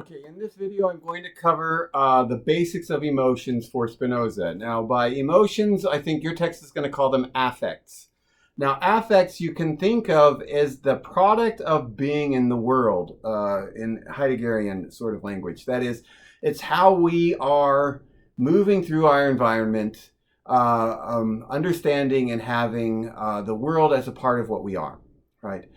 Okay, in this video I'm going to cover the basics of emotions for Spinoza. Now, by emotions, I think your text is going to call them affects. Now, affects you can think of as the product of being in the world in Heideggerian sort of language. That is, it's how we are moving through our environment, understanding and having the world as a part of what we are, right?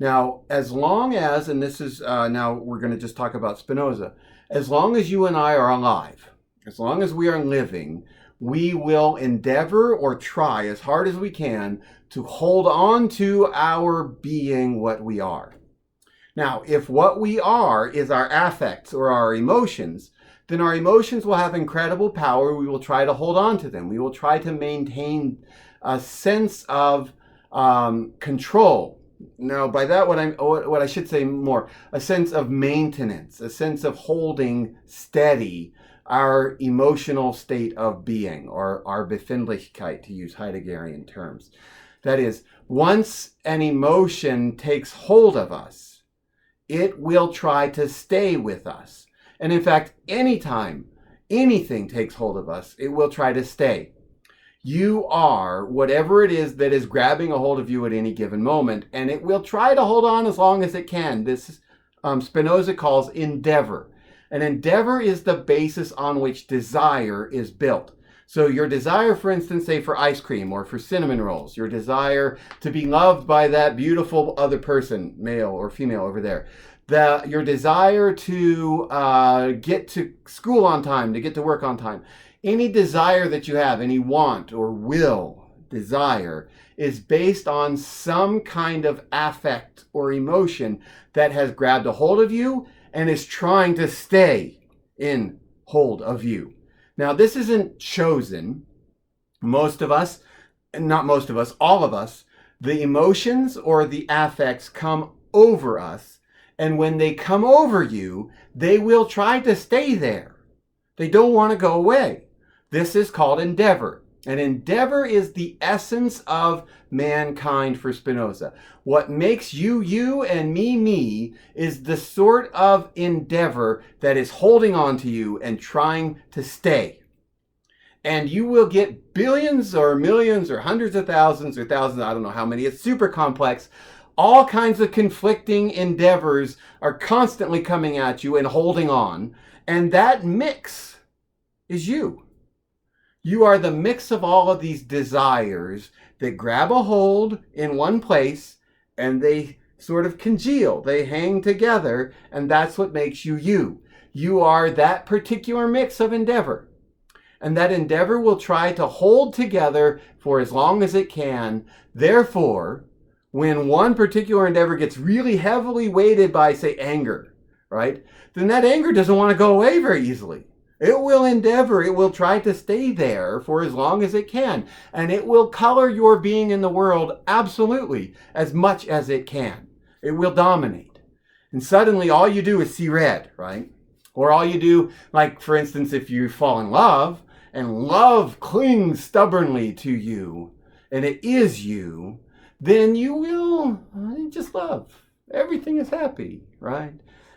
Now, as long as, and this is, now we're going to just talk about Spinoza, as long as you and I are alive, as long as we are living, we will endeavor or try as hard as we can to hold on to our being what we are. Now, if what we are is our affects or our emotions, then our emotions will have incredible power. We will try to hold on to them. We will try to maintain a sense of control. Now, by that, what I should say more, a sense of maintenance, a sense of holding steady our emotional state of being, or our Befindlichkeit, to use Heideggerian terms. That is, once an emotion takes hold of us, it will try to stay with us. And in fact, anytime anything takes hold of us, it will try to stay. You are whatever it is that is grabbing a hold of you at any given moment, and it will try to hold on as long as it can. This Spinoza calls endeavor. An endeavor is the basis on which desire is built. So your desire, for instance, say for ice cream or for cinnamon rolls, your desire to be loved by that beautiful other person, male or female over there, your desire to get to school on time, to get to work on time, any desire that you have, any want or will, desire, is based on some kind of affect or emotion that has grabbed a hold of you and is trying to stay in hold of you. Now, this isn't chosen. Most of us, not most of us, all of us, the emotions or the affects come over us. And when they come over you, they will try to stay there. They don't want to go away. This is called endeavor. And endeavor is the essence of mankind for Spinoza. What makes you, you, and me, is the sort of endeavor that is holding on to you and trying to stay. And you will get billions or millions or hundreds of thousands or thousands, I don't know how many, it's super complex. All kinds of conflicting endeavors are constantly coming at you and holding on. And that mix is you. You are the mix of all of these desires that grab a hold in one place and they sort of congeal. They hang together, and that's what makes you you. You are that particular mix of endeavor. And that endeavor will try to hold together for as long as it can. Therefore, when one particular endeavor gets really heavily weighted by, say, anger, right, then that anger doesn't want to go away very easily. It will endeavor, it will try to stay there for as long as it can. And it will color your being in the world absolutely as much as it can. It will dominate. And suddenly all you do is see red, right? Or all you do, like for instance, if you fall in love, and love clings stubbornly to you, and it is you, then you will just love. Everything is happy, right?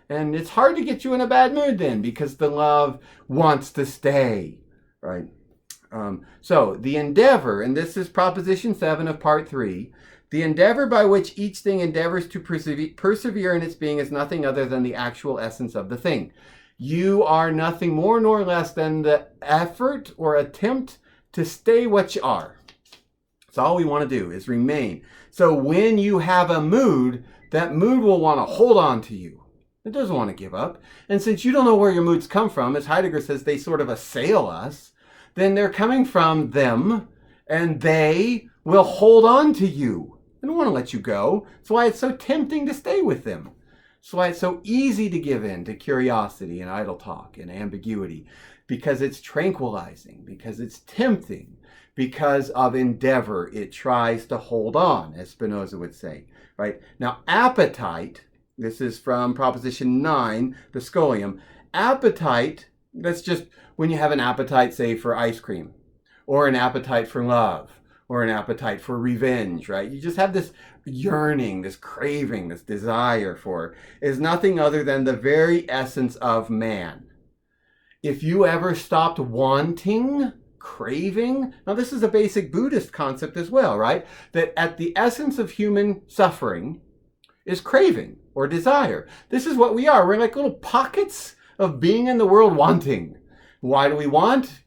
And it's hard to get you in a bad mood then, because the love wants to stay, right? So the endeavor, and this is proposition 7 of part 3, the endeavor by which each thing endeavors to persevere in its being is nothing other than the actual essence of the thing. You are nothing more nor less than the effort or attempt to stay what you are. That's all we want to do, is remain. So when you have a mood, that mood will want to hold on to you. It doesn't want to give up. And since you don't know where your moods come from, as Heidegger says, they sort of assail us, then they're coming from them, and they will hold on to you. They don't want to let you go. That's why it's so tempting to stay with them. That's why it's so easy to give in to curiosity and idle talk and ambiguity, because it's tranquilizing, because it's tempting, because of endeavor. It tries to hold on, as Spinoza would say, right? Now, appetite, this is from proposition 9, the scholium. Appetite, that's just when you have an appetite, say, for ice cream, or an appetite for love, or an appetite for revenge, right? You just have this yearning, this craving, this desire for, is nothing other than the very essence of man. If you ever stopped wanting, craving, now this is a basic Buddhist concept as well, right? That at the essence of human suffering is craving or desire. This is what we are. We're like little pockets of being in the world wanting. Why do we want?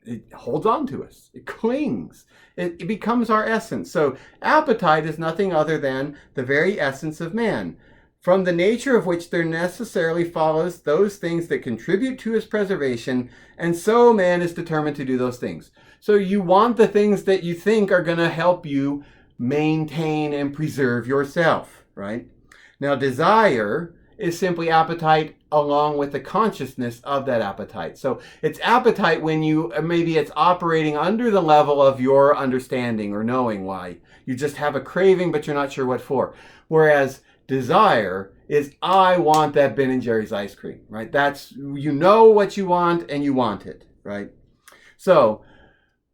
It holds on to us. It clings. It becomes our essence. So appetite is nothing other than the very essence of man, from the nature of which there necessarily follows those things that contribute to his preservation, and so man is determined to do those things. So you want the things that you think are going to help you maintain and preserve yourself, right? Now, desire is simply appetite along with the consciousness of that appetite. So it's appetite when maybe it's operating under the level of your understanding or knowing why. You just have a craving, but you're not sure what for. Whereas desire is, I want that Ben & Jerry's ice cream, right? That's, you know what you want and you want it, right? So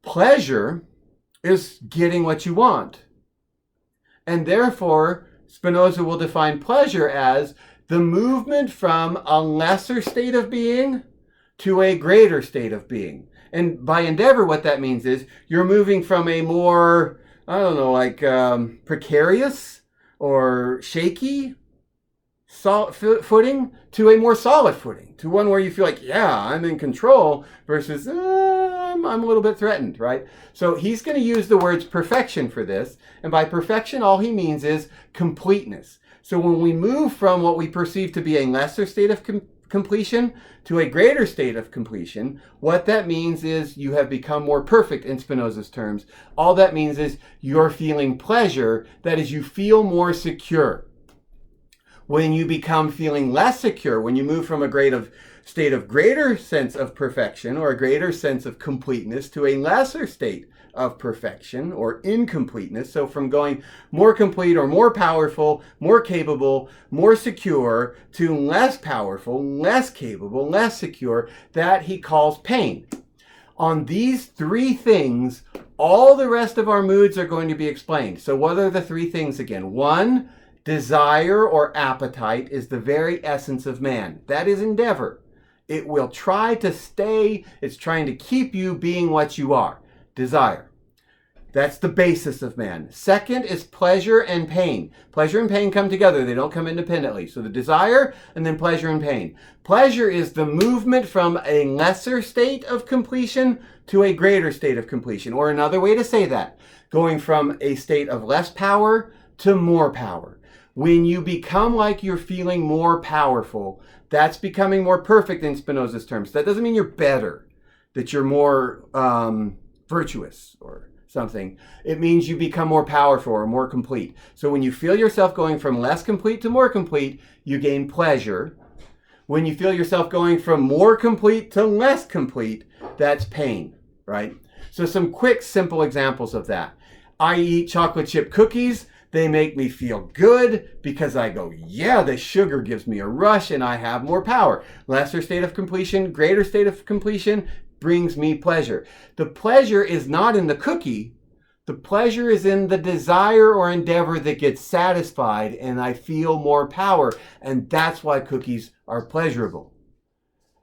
pleasure is getting what you want. And therefore, Spinoza will define pleasure as the movement from a lesser state of being to a greater state of being. And by endeavor, what that means is you're moving from a more, I don't know, like precarious or shaky footing to a more solid footing, to one where you feel like, yeah, I'm in control, versus I'm a little bit threatened, right? So he's going to use the words perfection for this. And by perfection, all he means is completeness. So when we move from what we perceive to be a lesser state of completion to a greater state of completion, what that means is you have become more perfect in Spinoza's terms. All that means is you're feeling pleasure, that is, you feel more secure. When you become feeling less secure, when you move from a state of greater sense of perfection or a greater sense of completeness to a lesser state of perfection or incompleteness, so from going more complete or more powerful, more capable, more secure, to less powerful, less capable, less secure, that he calls pain. On these three things, all the rest of our moods are going to be explained. So what are the three things again? One, desire or appetite is the very essence of man. That is endeavor. It will try to stay, it's trying to keep you being what you are. Desire. That's the basis of man. Second is pleasure and pain. Pleasure and pain come together. They don't come independently. So the desire and then pleasure and pain. Pleasure is the movement from a lesser state of completion to a greater state of completion. Or another way to say that, going from a state of less power to more power. When you become like you're feeling more powerful, that's becoming more perfect in Spinoza's terms. That doesn't mean you're better, that you're more virtuous or something. It means you become more powerful or more complete. So when you feel yourself going from less complete to more complete, you gain pleasure. When you feel yourself going from more complete to less complete, that's pain, right? So some quick, simple examples of that. I eat chocolate chip cookies. They make me feel good because I go, yeah, the sugar gives me a rush and I have more power. Lesser state of completion, greater state of completion brings me pleasure. The pleasure is not in the cookie. The pleasure is in the desire or endeavor that gets satisfied and I feel more power. And that's why cookies are pleasurable.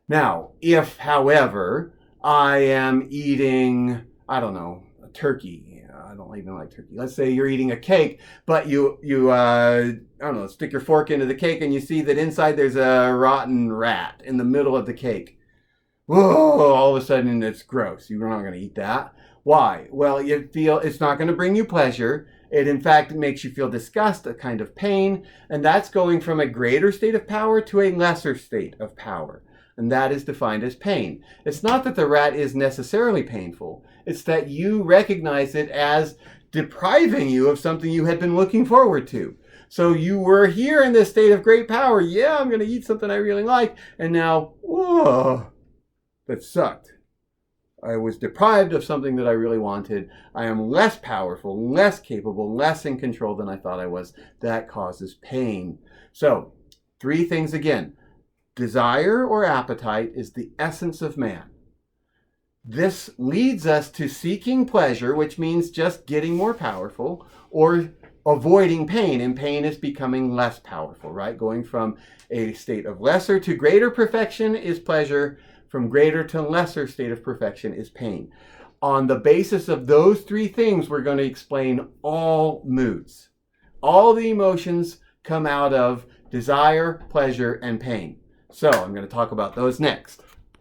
Now, if, however, I am eating, I don't know, a turkey. I don't even like turkey. Let's say you're eating a cake, but you I don't know, stick your fork into the cake and you see that inside there's a rotten rat in the middle of the cake. Whoa, all of a sudden it's gross. You're not going to eat that. Why? Well, you feel it's not going to bring you pleasure. It, in fact, makes you feel disgust, a kind of pain, and that's going from a greater state of power to a lesser state of power. And that is defined as pain. It's not that the rat is necessarily painful. It's that you recognize it as depriving you of something you had been looking forward to. So you were here in this state of great power. Yeah, I'm going to eat something I really like. And now, whoa, that sucked. I was deprived of something that I really wanted. I am less powerful, less capable, less in control than I thought I was. That causes pain. So, three things again. Desire or appetite is the essence of man. This leads us to seeking pleasure, which means just getting more powerful, or avoiding pain, and pain is becoming less powerful, right? Going from a state of lesser to greater perfection is pleasure. From greater to lesser state of perfection is pain. On the basis of those three things, we're going to explain all moods. All the emotions come out of desire, pleasure, and pain. So I'm going to talk about those next.